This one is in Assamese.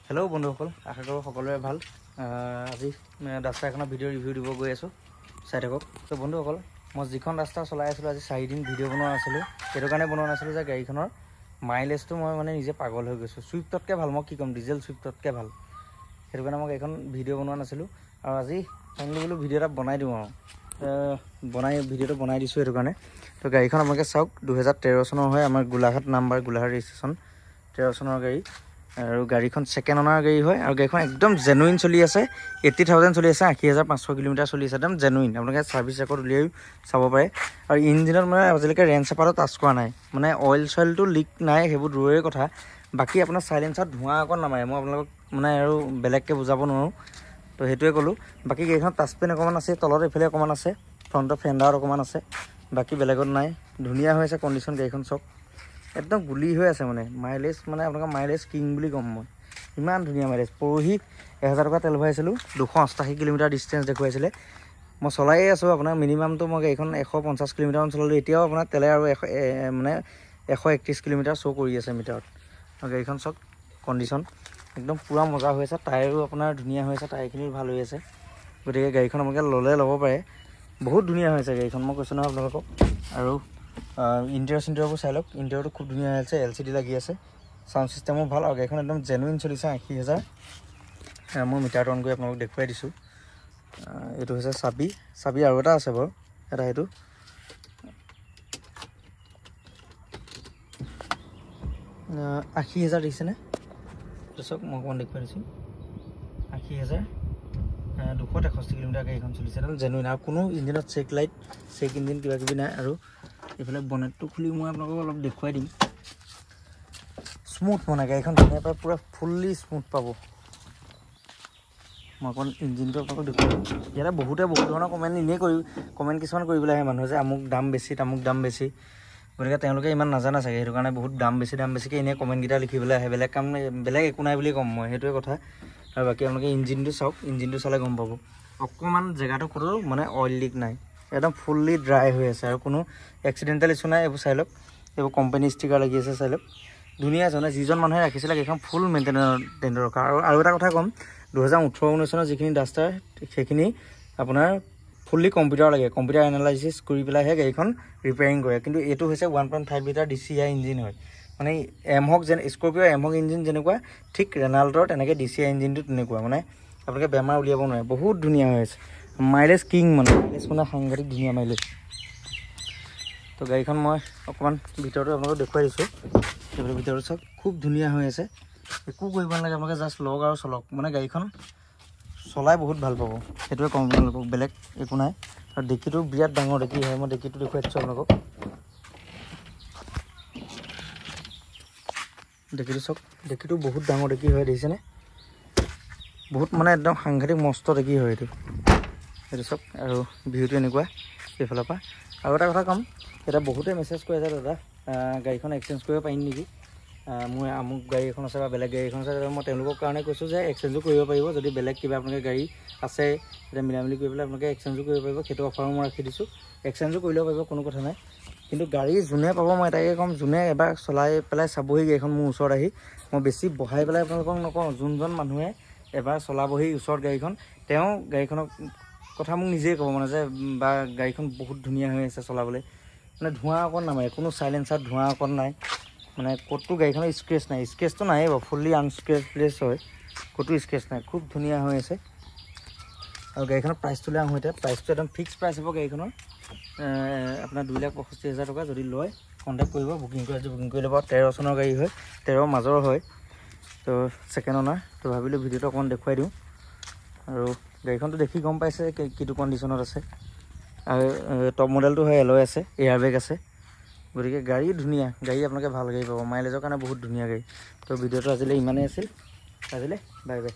হেল্ল' বন্ধুসকল, আশা কৰোঁ সকলোৰে ভাল। আজি ৰাস্তা এখনৰ ভিডিঅ' ৰিভিউ দিব গৈ আছোঁ, চাই থাকক। তো বন্ধুসকল, মই যিখন ৰাস্তা চলাই আছিলোঁ আজি 4 দিন ভিডিঅ' বনোৱা নাছিলোঁ। সেইটো কাৰণে বনোৱা নাছিলোঁ যে গাড়ীখনৰ মাইলেজটো মই নিজে পাগল হৈ গৈছোঁ। চুইফ্টতকৈ ভাল, মই কি ক'ম, ডিজেল চুইফ্টতকৈ ভাল। সেইটো কাৰণে মই গাড়ীখন ভিডিঅ' বনোৱা নাছিলোঁ। আৰু আজি ফাইনেলি বোলো ভিডিঅ' এটা বনাই দিওঁ আৰু ভিডিঅ'টো বনাই দিছোঁ সেইটো কাৰণে। তো গাড়ীখন আপোনালোকে চাওক, 2013 চনৰ হয়, আমাৰ গোলাঘাট নাম্বাৰ, গোলাঘাট ৰেজিষ্ট্ৰেশ্যন, 13 চনৰ গাড়ী। আৰু গাড়ীখন ছেকেণ্ড অনাৰ গাড়ী হয়। আৰু গাড়ীখন একদম জেনুইন চলি আছে, 80,000 চলি আছে, 80,500 কিলোমিটাৰ চলি আছে, একদম জেনুইন। আপোনালোকে ছাৰ্ভিচ ৰেকৰ্ড উলিয়াই চাব পাৰে। আৰু ইঞ্জিনত আজিলৈকে ৰেঞ্চ চেপাৰটো টাচ কৰা নাই, অইল চইলটো লিক নাই, সেইবোৰ দূৰৰে কথা। বাকী আপোনাৰ চাইলেঞ্চাৰত ধোঁৱা অকণ নামাৰে, মই আপোনালোকক আৰু বেলেগকৈ বুজাব নোৱাৰোঁ। তো সেইটোৱে ক'লোঁ। বাকী গাড়ীখন টাচপেন অকণমান আছে, তলত এইফালে অকণমান আছে, ফ্ৰণ্টৰ ফেণ্ডাৰত অকণমান আছে, বাকী বেলেগত নাই। ধুনীয়া হৈ আছে কণ্ডিশ্যন গাড়ীখন, চব একদম গুলি হৈ আছে। মাইলেজ আপোনালোকৰ মাইলেজ কিং বুলি ক'ম মই, ইমান ধুনীয়া মাইলেজ। পৰহি 1000 টকা তেল ভৰাইছিলোঁ, 288 কিলোমিটাৰ ডিষ্টেঞ্চ দেখুৱাইছিলে। মই চলায়ে আছোঁ, আপোনাৰ মিনিমামটো মই গাড়ীখন 150 কিলোমিটাৰমান চলালোঁ। এতিয়াও আপোনাৰ তেলে আৰু 131 কিলোমিটাৰ শ্ব' কৰি আছে মিটাৰত। আৰু গাড়ীখন চব কণ্ডিশ্যন একদম পূৰা মজা হৈ আছে। টায়াৰো আপোনাৰ ধুনীয়া হৈ আছে, টায়াৰখিনিও ভাল হৈ আছে। গতিকে গাড়ীখন আপোনালোকে ল'ব পাৰে, বহুত ধুনীয়া হৈ আছে গাড়ীখন, মই কৈছোঁ নহয় আপোনালোকক। আৰু ইণ্টেৰিয়ৰবোৰ চাই লওক, ইণ্টেৰিয়ৰটো খুব ধুনীয়া হৈ আছে, LCD লাগি আছে, চাউণ্ড চিষ্টেমো ভাল। আৰু গাড়ীখন একদম জেনুইন চলিছে, 80,000। মই মিটাৰটো অন কৰি আপোনালোকক দেখুৱাই দিছোঁ। এইটো হৈছে চাবি আৰু এটা আছে বাৰু, সেইটো 80,000 দিছেনে? এইটো চাওক, মই অকণমান দেখুৱাই দিছোঁ, 80,263 কিলোমিটাৰ গাড়ীখন চলিছে, একদম জেনুইন। আৰু কোনো ইঞ্জিনত চেক লাইট, চেক ইঞ্জিন কিবা কিবি নাই। আৰু এইফালে বনেটটো খুলি মই আপোনালোকক অলপ দেখুৱাই দিম। স্মুথ গাড়ীখন ধুনীয়া পায়, পূৰা ফুল্লি স্মুথ পাব। মই অকণ ইঞ্জিনটো আপোনালোকক দেখুৱাই দিম। ইয়াতে বহুত ধৰণৰ কমেণ্ট এনেই কমেণ্ট কিছুমান কৰিবলৈ আহে মানুহে, যে আমুক দাম বেছি, তামুক দাম বেছি। গতিকে তেওঁলোকে ইমান নাজানে চাগে, সেইটো কাৰণে বহুত দাম বেছিকৈ এনেই কমেণ্টকেইটা লিখিবলৈ আহে। বেলেগ একো নাই বুলি ক'ম মই, সেইটোৱে কথা। আৰু বাকী আপোনালোকে ইঞ্জিনটো চাওক, ইঞ্জিনটো চালে গম পাব অকণমান জেগাটো ক'তো অইল লিক নাই, একদম ফুল্লি ড্ৰাই হৈ আছে। আৰু কোনো এক্সিডেণ্টেল ইছ্যু নাই। এইবোৰ চাই লওক, এইবোৰ কোম্পানী ষ্টিকাৰ লাগি আছে, চাই লওক, ধুনীয়া আছে। যিজন মানুহে ৰাখিছিলে গাড়ীখন ফুল মেইনটেনেঞ্চ ৰখা। আৰু এটা কথা ক'ম, 2018-19 চনৰ যিখিনি ডাষ্টাৰ, সেইখিনি আপোনাৰ ফুল্লি কম্পিউটাৰ লাগে, কম্পিউটাৰ এনালাইচিছ কৰি পেলাইহে গাড়ীখন ৰিপেয়াৰিং কৰে। কিন্তু এইটো হৈছে 1.5 লিটাৰ DCI ইঞ্জিন হয়। এমহক স্কৰপিঅ' এমহক ইঞ্জিন যেনেকুৱা, ঠিক ৰেনাল্টৰ তেনেকৈ DCI ইঞ্জিনটো তেনেকুৱা। আপোনালোকে বেমাৰ উলিয়াব নোৱাৰে, বহুত ধুনীয়া হৈ আছে। মাইলেজ কিং, মাইলেজ সাংঘাতিক ধুনীয়া মাইলেজ। তো গাড়ীখন মই অকণমান ভিতৰতো আপোনালোকক দেখুৱাই দিছোঁ। সেইবোৰ ভিতৰত চাওক, খুব ধুনীয়া হৈ আছে, একো কৰিব নালাগে, আপোনালোকে জাষ্ট লওক আৰু চলক। গাড়ীখন চলাই বহুত ভাল পাব, সেইটোৱে ক'ম আপোনালোকক, বেলেগ একো নাই। আৰু ডিকিটো বিৰাট ডাঙৰ ডিকি হয়, মই ডিকিটো দেখুৱাই দিছোঁ আপোনালোকক। ডিকিটো চাওক, ডিকিটো বহুত ডাঙৰ ডিকি হয়, দেখিছেনে? বহুত একদম সাংঘাতিক মস্ত ডিকি হয় এইটো চাওক। আৰু ভিউটো এনেকুৱা এইফালৰ পৰা। আৰু এটা কথা ক'ম, এতিয়া বহুতে মেছেজ কৰি আছে, দাদা গাড়ীখন এক্সচেঞ্জ কৰিব পাৰিম নেকি? মোৰ আমুক গাড়ী এখন আছে বা বেলেগ গাড়ী এখন আছে। মই তেওঁলোকৰ কাৰণে কৈছোঁ যে এক্সচেঞ্জো কৰিব পাৰিব, যদি বেলেগ কিবা আপোনালোকে গাড়ী আছে, তেতিয়া মিলামিলি কৰি পেলাই আপোনালোকে এক্সচেঞ্জো কৰিব পাৰিব। সেইটো অফাৰো মই ৰাখি দিছোঁ, এক্সচেঞ্জো কৰি ল'ব পাৰিব, কোনো কথা নাই। কিন্তু গাড়ী যোনে পাব, মই এটাকে ক'ম, যোনে এবাৰ চলাই পেলাই চাবহি গাড়ীখন মোৰ ওচৰত আহি, মই বেছি বহাই পেলাই আপোনালোকক নকওঁ, যোনজন মানুহে এবাৰ চলাবহি ওচৰত গাড়ীখন, তেওঁ গাড়ীখনৰ কথা মোক নিজেই ক'ব, যে বা গাড়ীখন বহুত ধুনীয়া হৈ আছে চলাবলৈ। ধোঁৱা অকণ নামাৰে, কোনো চাইলেঞ্চাৰত ধোঁৱা অকণ নাই, ক'তো গাড়ীখনৰ স্ক্ৰেচ নাই। স্ক্ৰেচটো নায়েই বাৰু, ফুল্লি আনস্ক্ৰেচলেছ হয়, ক'তো স্ক্ৰেচ নাই, খুব ধুনীয়া হৈ আছে। আৰু গাড়ীখনৰ প্ৰাইচটোলৈ আহোঁতে, প্ৰাইচটো একদম ফিক্স প্ৰাইচ হ'ব গাড়ীখনৰ, আপোনাৰ 2,65,000 টকা। যদি লয় কণ্টেক্ট কৰিব, বুকিং কৰি ল'ব। 13 চনৰ গাড়ী হয়, 13 মাজৰ হয়, তো ছেকেণ্ড অনাৰ। তো ভাবিলোঁ ভিডিঅ'টো অকণমান দেখুৱাই দিওঁ। আৰু গাড়ীখনটো দেখি গম পাইছে কিটো কণ্ডিশ্যনত আছে। আৰু টপ মডেলটো হয়, এলয় আছে, এয়াৰবেগ আছে। গতিকে গাড়ী ধুনীয়া, গাড়ী আপোনালোকে ভাল গাড়ী পাব, মাইলেজৰ কাৰণে বহুত ধুনীয়া গাড়ী। তো ভিডিঅ'টো আজিলৈ ইমানেই আছিল, বাই বাই।